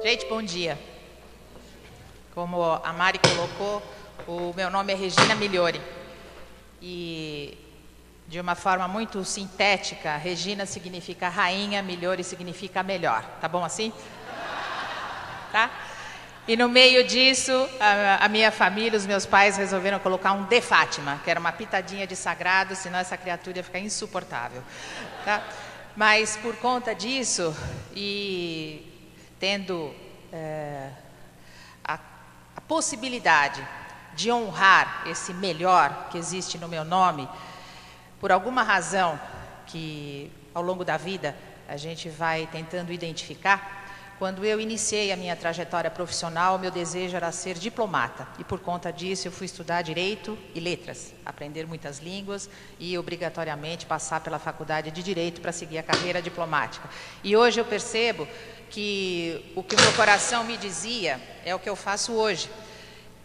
Gente, bom dia. Como a Mari colocou, o meu nome é Regina Migliori. E, de uma forma muito sintética, Regina significa rainha, Migliori significa melhor. Tá bom assim? Tá? E no meio disso, a minha família, os meus pais resolveram colocar um de Fátima, que era uma pitadinha de sagrado, senão essa criatura ia ficar insuportável. Tá? Mas por conta disso, e tendo a possibilidade de honrar esse melhor que existe no meu nome, por alguma razão que ao longo da vida a gente vai tentando identificar, quando eu iniciei a minha trajetória profissional, meu desejo era ser diplomata. E por conta disso eu fui estudar Direito e Letras, aprender muitas línguas e obrigatoriamente passar pela faculdade de Direito para seguir a carreira diplomática. E hoje eu percebo que o meu coração me dizia é o que eu faço hoje.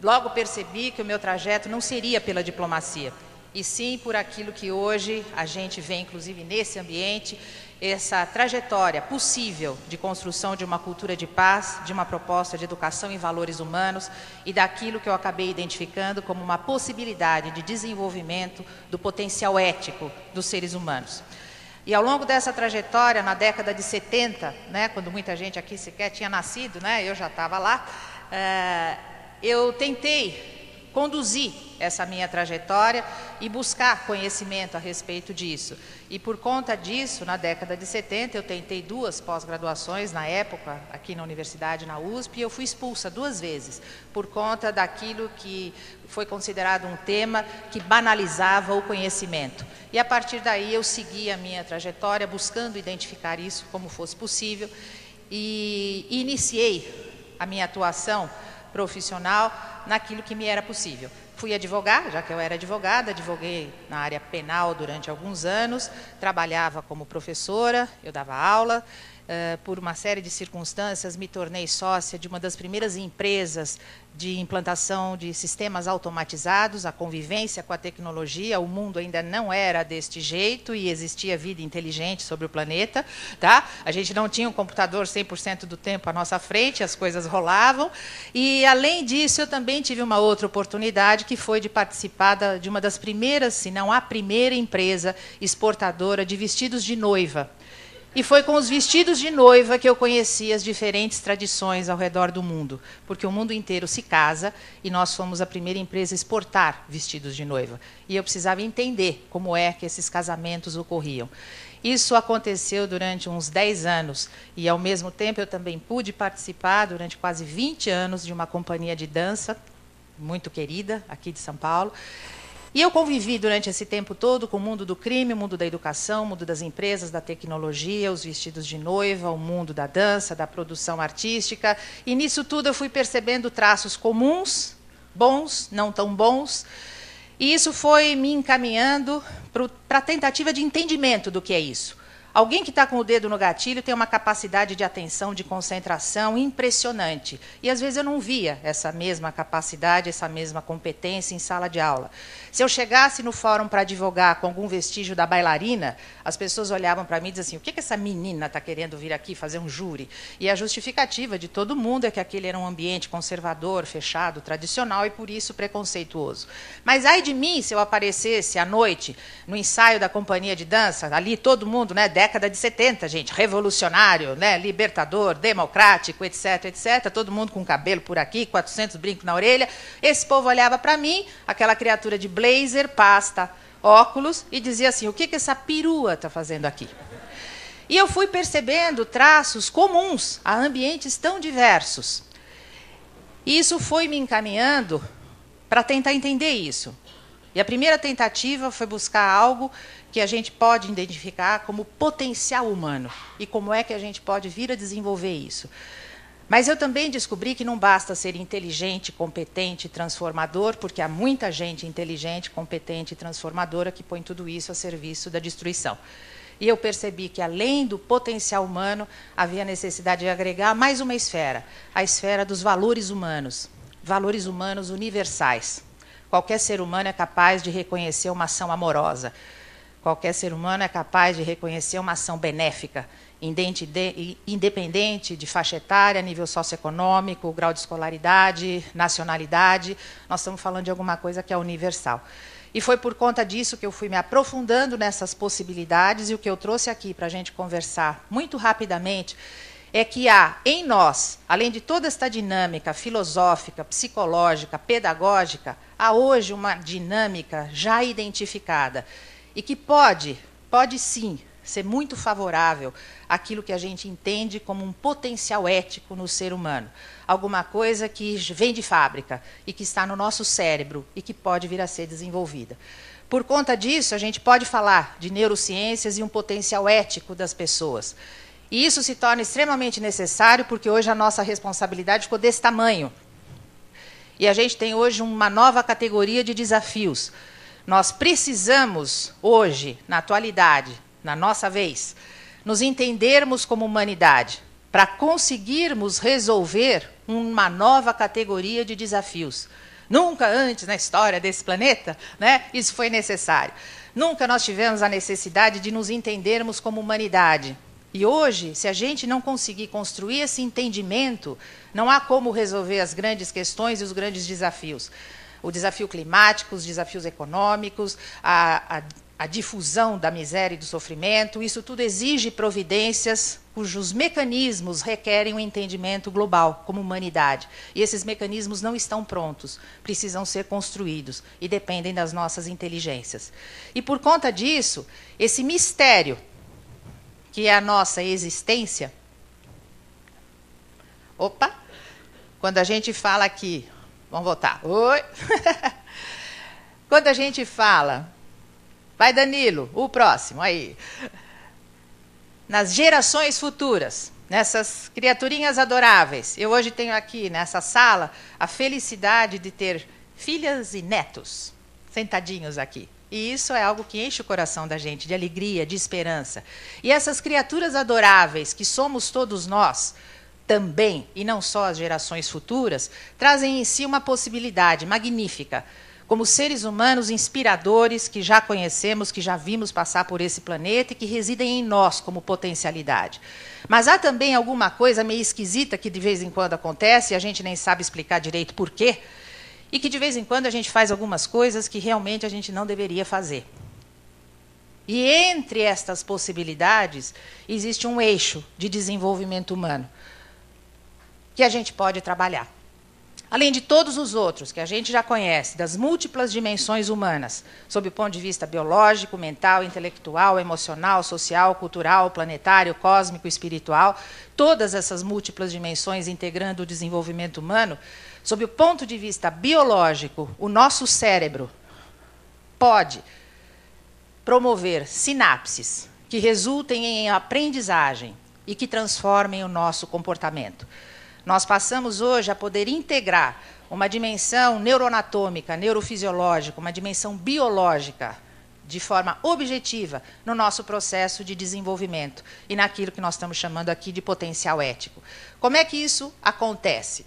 Logo percebi que o meu trajeto não seria pela diplomacia, e sim por aquilo que hoje a gente vê, inclusive nesse ambiente, essa trajetória possível de construção de uma cultura de paz, de uma proposta de educação em valores humanos e daquilo que eu acabei identificando como uma possibilidade de desenvolvimento do potencial ético dos seres humanos. E ao longo dessa trajetória, na década de 70, né, quando muita gente aqui sequer tinha nascido, né, eu já estava lá, eu tentei conduzir essa minha trajetória e buscar conhecimento a respeito disso. E por conta disso, na década de 70, eu tentei 2 pós-graduações na época, aqui na universidade, na USP, e eu fui expulsa 2 vezes, por conta daquilo que foi considerado um tema que banalizava o conhecimento. E a partir daí eu segui a minha trajetória, buscando identificar isso como fosse possível, e iniciei a minha atuação profissional naquilo que me era possível. Fui advogar, já que eu era advogada, advoguei na área penal durante alguns anos, trabalhava como professora, eu dava aula, por uma série de circunstâncias me tornei sócia de uma das primeiras empresas de implantação de sistemas automatizados, a convivência com a tecnologia. O mundo ainda não era deste jeito e existia vida inteligente sobre o planeta, tá? A gente não tinha um computador 100% do tempo à nossa frente, as coisas rolavam. E, além disso, eu também tive uma outra oportunidade, que foi de participar de uma das primeiras, se não a primeira empresa exportadora de vestidos de noiva. E foi com os vestidos de noiva que eu conheci as diferentes tradições ao redor do mundo, porque o mundo inteiro se casa e nós fomos a primeira empresa a exportar vestidos de noiva. E eu precisava entender como é que esses casamentos ocorriam. Isso aconteceu durante uns 10 anos e, ao mesmo tempo, eu também pude participar durante quase 20 anos de uma companhia de dança muito querida aqui de São Paulo. E eu convivi durante esse tempo todo com o mundo do crime, o mundo da educação, o mundo das empresas, da tecnologia, os vestidos de noiva, o mundo da dança, da produção artística. E nisso tudo eu fui percebendo traços comuns, bons, não tão bons. E isso foi me encaminhando para a tentativa de entendimento do que é isso. Alguém que está com o dedo no gatilho tem uma capacidade de atenção, de concentração impressionante. E, às vezes, eu não via essa mesma capacidade, essa mesma competência em sala de aula. Se eu chegasse no fórum para advogar com algum vestígio da bailarina, as pessoas olhavam para mim e diziam assim, o que essa menina está querendo vir aqui fazer um júri? E a justificativa de todo mundo é que aquele era um ambiente conservador, fechado, tradicional e, por isso, preconceituoso. Mas, ai de mim, se eu aparecesse à noite no ensaio da companhia de dança, ali todo mundo, né, década de 70, gente, revolucionário, né, libertador, democrático, etc, etc, todo mundo com cabelo por aqui, 400 brincos na orelha. Esse povo olhava para mim, aquela criatura de blazer, pasta, óculos, e dizia assim, o que essa perua está fazendo aqui? E eu fui percebendo traços comuns a ambientes tão diversos. E isso foi me encaminhando para tentar entender isso. E a primeira tentativa foi buscar algo que a gente pode identificar como potencial humano e como é que a gente pode vir a desenvolver isso. Mas eu também descobri que não basta ser inteligente, competente, transformador, porque há muita gente inteligente, competente e transformadora que põe tudo isso a serviço da destruição. E eu percebi que, além do potencial humano, havia necessidade de agregar mais uma esfera, a esfera dos valores humanos universais. Qualquer ser humano é capaz de reconhecer uma ação amorosa. Qualquer ser humano é capaz de reconhecer uma ação benéfica, independente de faixa etária, nível socioeconômico, grau de escolaridade, nacionalidade. Nós estamos falando de alguma coisa que é universal. E foi por conta disso que eu fui me aprofundando nessas possibilidades, e o que eu trouxe aqui para a gente conversar muito rapidamente é que há em nós, além de toda esta dinâmica filosófica, psicológica, pedagógica, há hoje uma dinâmica já identificada e que pode sim ser muito favorável àquilo que a gente entende como um potencial ético no ser humano. Alguma coisa que vem de fábrica e que está no nosso cérebro e que pode vir a ser desenvolvida. Por conta disso, a gente pode falar de neurociências e um potencial ético das pessoas. E isso se torna extremamente necessário porque hoje a nossa responsabilidade ficou desse tamanho. E a gente tem hoje uma nova categoria de desafios. Nós precisamos hoje, na atualidade, na nossa vez, nos entendermos como humanidade para conseguirmos resolver uma nova categoria de desafios. Nunca antes na história desse planeta, né, isso foi necessário. Nunca nós tivemos a necessidade de nos entendermos como humanidade. E hoje, se a gente não conseguir construir esse entendimento, não há como resolver as grandes questões e os grandes desafios. O desafio climático, os desafios econômicos, a difusão da miséria e do sofrimento, isso tudo exige providências cujos mecanismos requerem um entendimento global, como humanidade. E esses mecanismos não estão prontos, precisam ser construídos e dependem das nossas inteligências. E por conta disso, esse mistério que é a nossa existência. Opa! Quando a gente fala aqui, vamos voltar. Oi! Quando a gente fala, vai Danilo, o próximo, aí. Nas gerações futuras, nessas criaturinhas adoráveis. Eu hoje tenho aqui nessa sala a felicidade de ter filhas e netos sentadinhos aqui. E isso é algo que enche o coração da gente, de alegria, de esperança. E essas criaturas adoráveis, que somos todos nós, também, e não só as gerações futuras, trazem em si uma possibilidade magnífica, como seres humanos inspiradores que já conhecemos, que já vimos passar por esse planeta e que residem em nós como potencialidade. Mas há também alguma coisa meio esquisita que de vez em quando acontece, e a gente nem sabe explicar direito por quê, e que de vez em quando a gente faz algumas coisas que realmente a gente não deveria fazer. E entre estas possibilidades, existe um eixo de desenvolvimento humano que a gente pode trabalhar. Além de todos os outros que a gente já conhece, das múltiplas dimensões humanas, sob o ponto de vista biológico, mental, intelectual, emocional, social, cultural, planetário, cósmico, espiritual, todas essas múltiplas dimensões integrando o desenvolvimento humano, sob o ponto de vista biológico, o nosso cérebro pode promover sinapses que resultem em aprendizagem e que transformem o nosso comportamento. Nós passamos hoje a poder integrar uma dimensão neuroanatômica, neurofisiológica, uma dimensão biológica, de forma objetiva, no nosso processo de desenvolvimento e naquilo que nós estamos chamando aqui de potencial ético. Como é que isso acontece?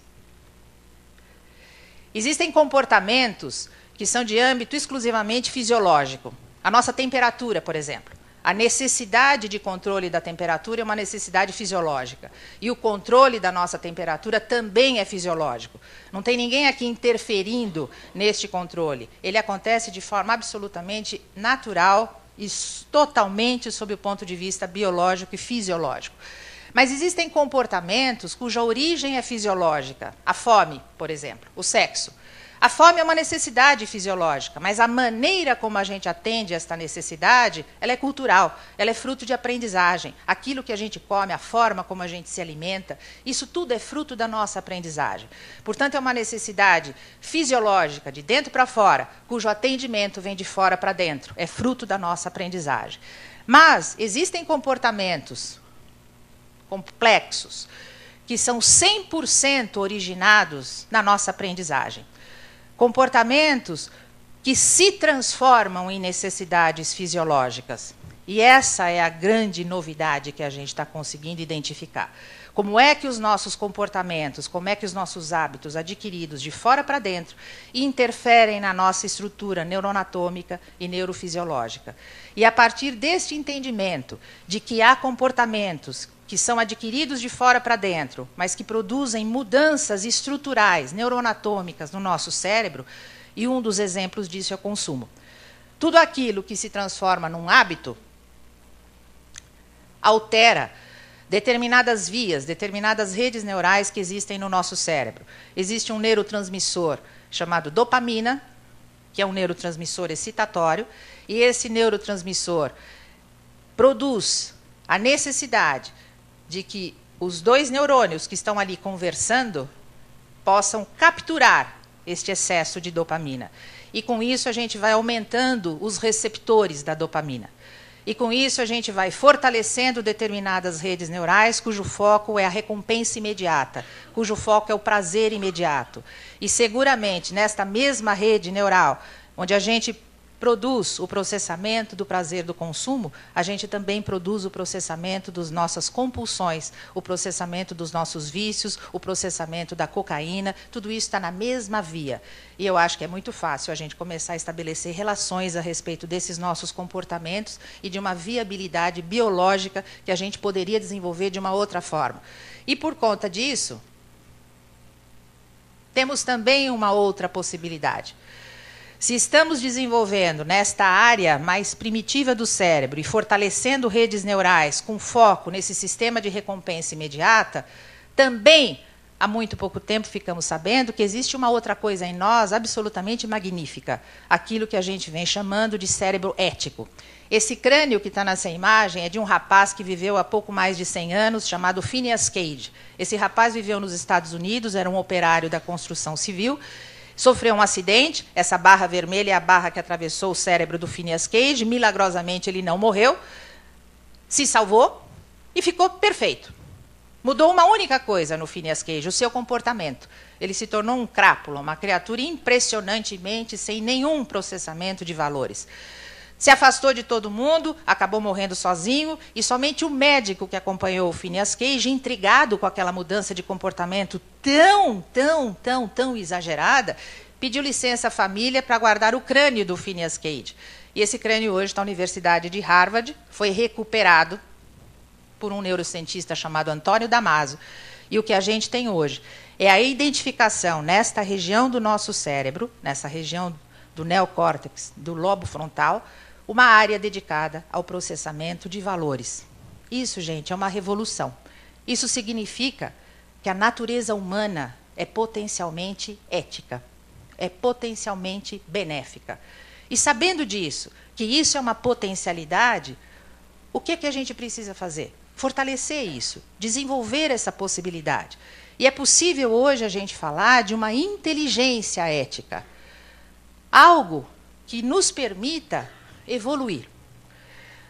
Existem comportamentos que são de âmbito exclusivamente fisiológico. A nossa temperatura, por exemplo. A necessidade de controle da temperatura é uma necessidade fisiológica. E o controle da nossa temperatura também é fisiológico. Não tem ninguém aqui interferindo neste controle. Ele acontece de forma absolutamente natural e totalmente sob o ponto de vista biológico e fisiológico. Mas existem comportamentos cuja origem é fisiológica. A fome, por exemplo, o sexo. A fome é uma necessidade fisiológica, mas a maneira como a gente atende esta necessidade, ela é cultural, ela é fruto de aprendizagem. Aquilo que a gente come, a forma como a gente se alimenta, isso tudo é fruto da nossa aprendizagem. Portanto, é uma necessidade fisiológica, de dentro para fora, cujo atendimento vem de fora para dentro. É fruto da nossa aprendizagem. Mas existem comportamentos complexos que são 100% originados na nossa aprendizagem. Comportamentos que se transformam em necessidades fisiológicas. E essa é a grande novidade que a gente está conseguindo identificar. Como é que os nossos comportamentos, como é que os nossos hábitos adquiridos de fora para dentro interferem na nossa estrutura neuroanatômica e neurofisiológica. E a partir deste entendimento de que há comportamentos que são adquiridos de fora para dentro, mas que produzem mudanças estruturais, neuroanatômicas no nosso cérebro, e um dos exemplos disso é o consumo. Tudo aquilo que se transforma num hábito altera determinadas vias, determinadas redes neurais que existem no nosso cérebro. Existe um neurotransmissor chamado dopamina, que é um neurotransmissor excitatório, e esse neurotransmissor produz a necessidade de que os dois neurônios que estão ali conversando possam capturar este excesso de dopamina. E com isso a gente vai aumentando os receptores da dopamina. E com isso a gente vai fortalecendo determinadas redes neurais cujo foco é a recompensa imediata, cujo foco é o prazer imediato. E seguramente nesta mesma rede neural, onde a gente produz o processamento do prazer do consumo, a gente também produz o processamento das nossas compulsões, o processamento dos nossos vícios, o processamento da cocaína, tudo isso está na mesma via. E eu acho que é muito fácil a gente começar a estabelecer relações a respeito desses nossos comportamentos e de uma viabilidade biológica que a gente poderia desenvolver de uma outra forma. E por conta disso, temos também uma outra possibilidade. Se estamos desenvolvendo nesta área mais primitiva do cérebro e fortalecendo redes neurais com foco nesse sistema de recompensa imediata, também há muito pouco tempo ficamos sabendo que existe uma outra coisa em nós absolutamente magnífica, aquilo que a gente vem chamando de cérebro ético. Esse crânio que está nessa imagem é de um rapaz que viveu há pouco mais de 100 anos, chamado Phineas Cage. Esse rapaz viveu nos Estados Unidos, era um operário da construção civil, sofreu um acidente, essa barra vermelha é a barra que atravessou o cérebro do Phineas Cage, milagrosamente ele não morreu, se salvou e ficou perfeito. Mudou uma única coisa no Phineas Cage, o seu comportamento. Ele se tornou um crápula, uma criatura impressionantemente sem nenhum processamento de valores. Se afastou de todo mundo, acabou morrendo sozinho, e somente o médico que acompanhou o Phineas Cage, intrigado com aquela mudança de comportamento tão exagerada, pediu licença à família para guardar o crânio do Phineas Cage. E esse crânio hoje está na Universidade de Harvard, foi recuperado por um neurocientista chamado Antônio Damasio. E o que a gente tem hoje é a identificação nesta região do nosso cérebro, nessa região do neocórtex, do lobo frontal, uma área dedicada ao processamento de valores. Isso, gente, é uma revolução. Isso significa que a natureza humana é potencialmente ética, é potencialmente benéfica. E sabendo disso, que isso é uma potencialidade, o que a gente precisa fazer? Fortalecer isso, desenvolver essa possibilidade. E é possível hoje a gente falar de uma inteligência ética, algo que nos permita evoluir.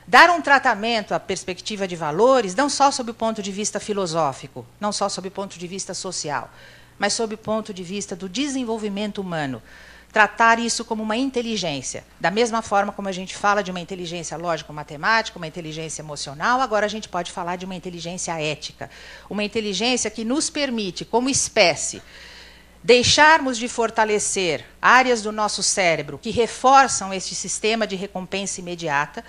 Dar um tratamento à perspectiva de valores, não só sob o ponto de vista filosófico, não só sob o ponto de vista social, mas sob o ponto de vista do desenvolvimento humano. Tratar isso como uma inteligência. Da mesma forma como a gente fala de uma inteligência lógico-matemática, uma inteligência emocional, agora a gente pode falar de uma inteligência ética. Uma inteligência que nos permite, como espécie, deixarmos de fortalecer áreas do nosso cérebro que reforçam este sistema de recompensa imediata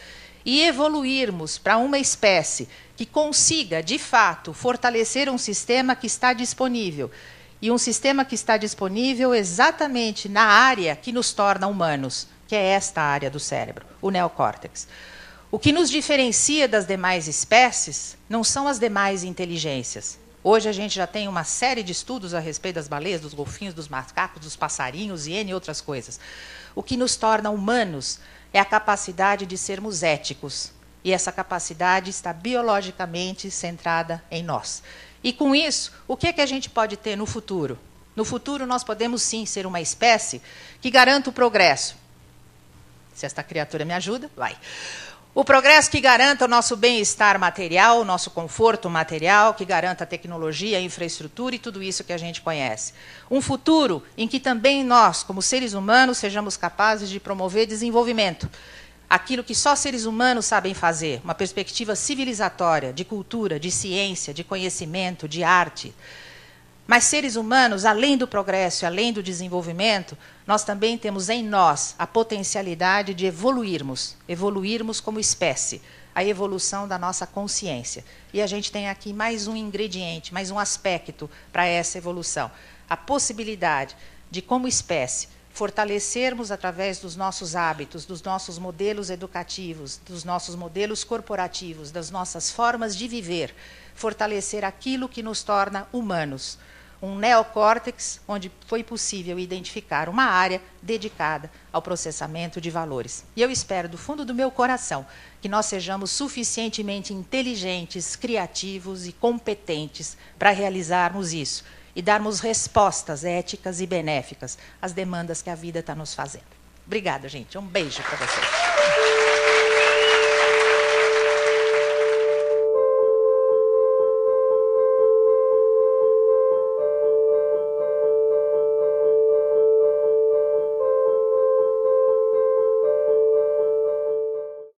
e evoluirmos para uma espécie que consiga, de fato, fortalecer um sistema que está disponível. E um sistema que está disponível exatamente na área que nos torna humanos, que é esta área do cérebro, o neocórtex. O que nos diferencia das demais espécies não são as demais inteligências. Hoje a gente já tem uma série de estudos a respeito das baleias, dos golfinhos, dos macacos, dos passarinhos e N outras coisas. O que nos torna humanos é a capacidade de sermos éticos. E essa capacidade está biologicamente centrada em nós. E com isso, o que a gente pode ter no futuro? No futuro nós podemos sim ser uma espécie que garanta o progresso. Se esta criatura me ajuda, vai. O progresso que garanta o nosso bem-estar material, o nosso conforto material, que garanta a tecnologia, a infraestrutura e tudo isso que a gente conhece. Um futuro em que também nós, como seres humanos, sejamos capazes de promover desenvolvimento. aquilo que só seres humanos sabem fazer, uma perspectiva civilizatória, de cultura, de ciência, de conhecimento, de arte. Mas seres humanos, além do progresso, além do desenvolvimento, nós também temos em nós a potencialidade de evoluirmos como espécie, a evolução da nossa consciência. E a gente tem aqui mais um ingrediente, mais um aspecto para essa evolução. A possibilidade de, como espécie, fortalecermos através dos nossos hábitos, dos nossos modelos educativos, dos nossos modelos corporativos, das nossas formas de viver, fortalecer aquilo que nos torna humanos. Um neocórtex onde foi possível identificar uma área dedicada ao processamento de valores. E eu espero, do fundo do meu coração, que nós sejamos suficientemente inteligentes, criativos e competentes para realizarmos isso e darmos respostas éticas e benéficas às demandas que a vida está nos fazendo. Obrigada, gente. Um beijo para vocês.